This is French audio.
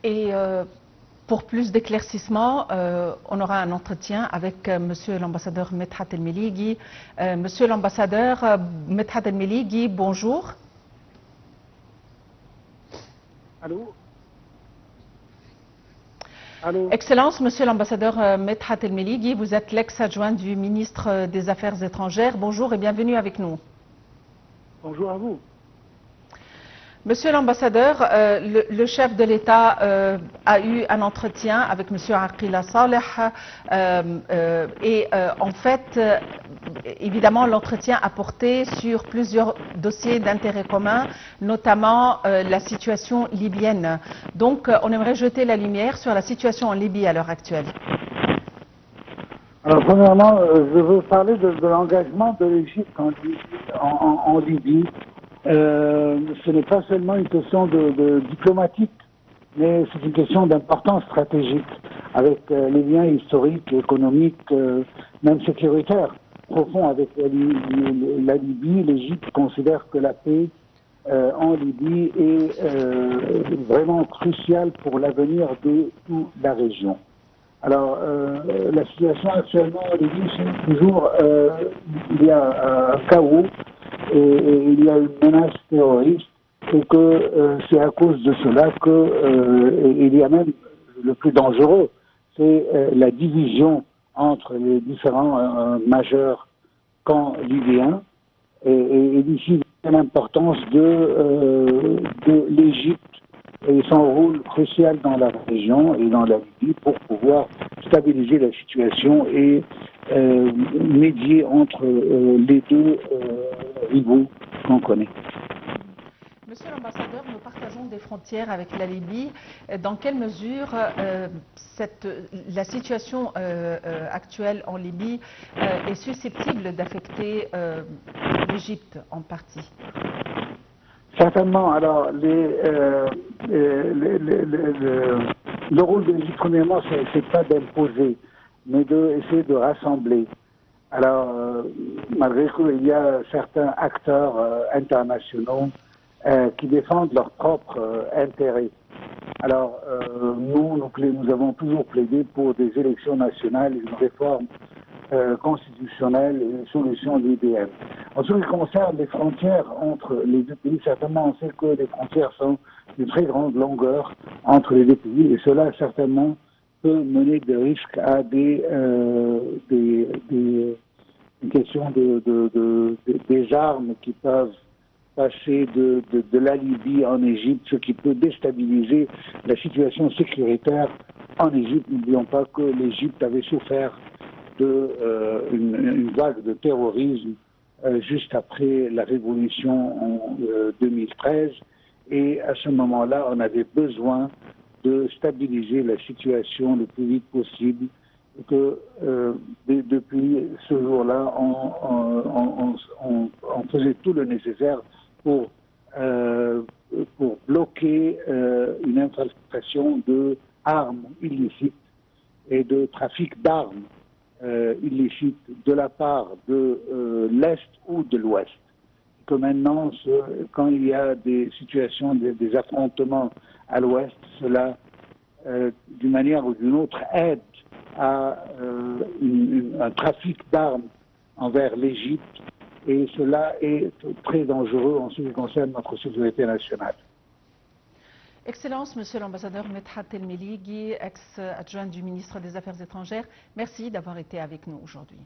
Et pour plus d'éclaircissements, on aura un entretien avec Monsieur l'ambassadeur Medhat El Meligui. Monsieur l'ambassadeur Medhat El Meligui, bonjour. Allô? Allô? Excellence, Monsieur l'ambassadeur Medhat El Meligui, vous êtes l'ex-adjoint du ministre des Affaires étrangères. Bonjour et bienvenue avec nous. Bonjour à vous. Monsieur l'ambassadeur, le chef de l'État a eu un entretien avec Monsieur Aqila Saleh et en fait, évidemment, l'entretien a porté sur plusieurs dossiers d'intérêt commun, notamment la situation libyenne. Donc, on aimerait jeter la lumière sur la situation en Libye à l'heure actuelle. Alors, premièrement, je veux parler de l'engagement de l'Égypte en Libye. Ce n'est pas seulement une question de diplomatique, mais c'est une question d'importance stratégique, avec les liens historiques, économiques, même sécuritaires profonds avec la Libye. L'Égypte considère que la paix en Libye est vraiment cruciale pour l'avenir de toute la région. Alors, la situation actuellement en Libye, c'est toujours, il y a un chaos et il y a une menace terroriste et que c'est à cause de cela que il y a même le plus dangereux, c'est la division entre les différents majeurs camps libyens et d'ici l'importance de l'Égypte et son rôle crucial dans la région et dans la Libye pour pouvoir stabiliser la situation et médier entre les deux rivaux qu'on connaît. Monsieur l'ambassadeur, nous partageons des frontières avec la Libye. Dans quelle mesure la situation actuelle en Libye est susceptible d'affecter l'Égypte en partie? Certainement. Alors, le rôle de l'Égypte, premièrement, c'est pas d'imposer, mais d'essayer de rassembler. Alors, malgré qu'il y a certains acteurs internationaux qui défendent leurs propres intérêts. Alors, nous avons toujours plaidé pour des élections nationales, une réforme constitutionnelle et une solution libyenne. En ce qui concerne les frontières entre les deux pays, certainement on sait que les frontières sont d'une très grande longueur entre les deux pays et cela certainement peut mener des risques à des questions des armes qui peuvent passer de la Libye en Égypte, ce qui peut déstabiliser la situation sécuritaire en Égypte. N'oublions pas que l'Égypte avait souffert une vague de terrorisme juste après la révolution en 2013 et à ce moment-là on avait besoin de stabiliser la situation le plus vite possible et que depuis ce jour-là on faisait tout le nécessaire pour bloquer une infiltration d'armes illicites et de trafic d'armes illicite de la part de l'Est ou de l'Ouest. Que maintenant, quand il y a des situations, des affrontements à l'Ouest, cela, d'une manière ou d'une autre, aide à un trafic d'armes envers l'Égypte et cela est très dangereux en ce qui concerne notre sécurité nationale. Excellence, Monsieur l'ambassadeur Medhat El Meligui, ex-adjoint du ministre des Affaires étrangères, merci d'avoir été avec nous aujourd'hui.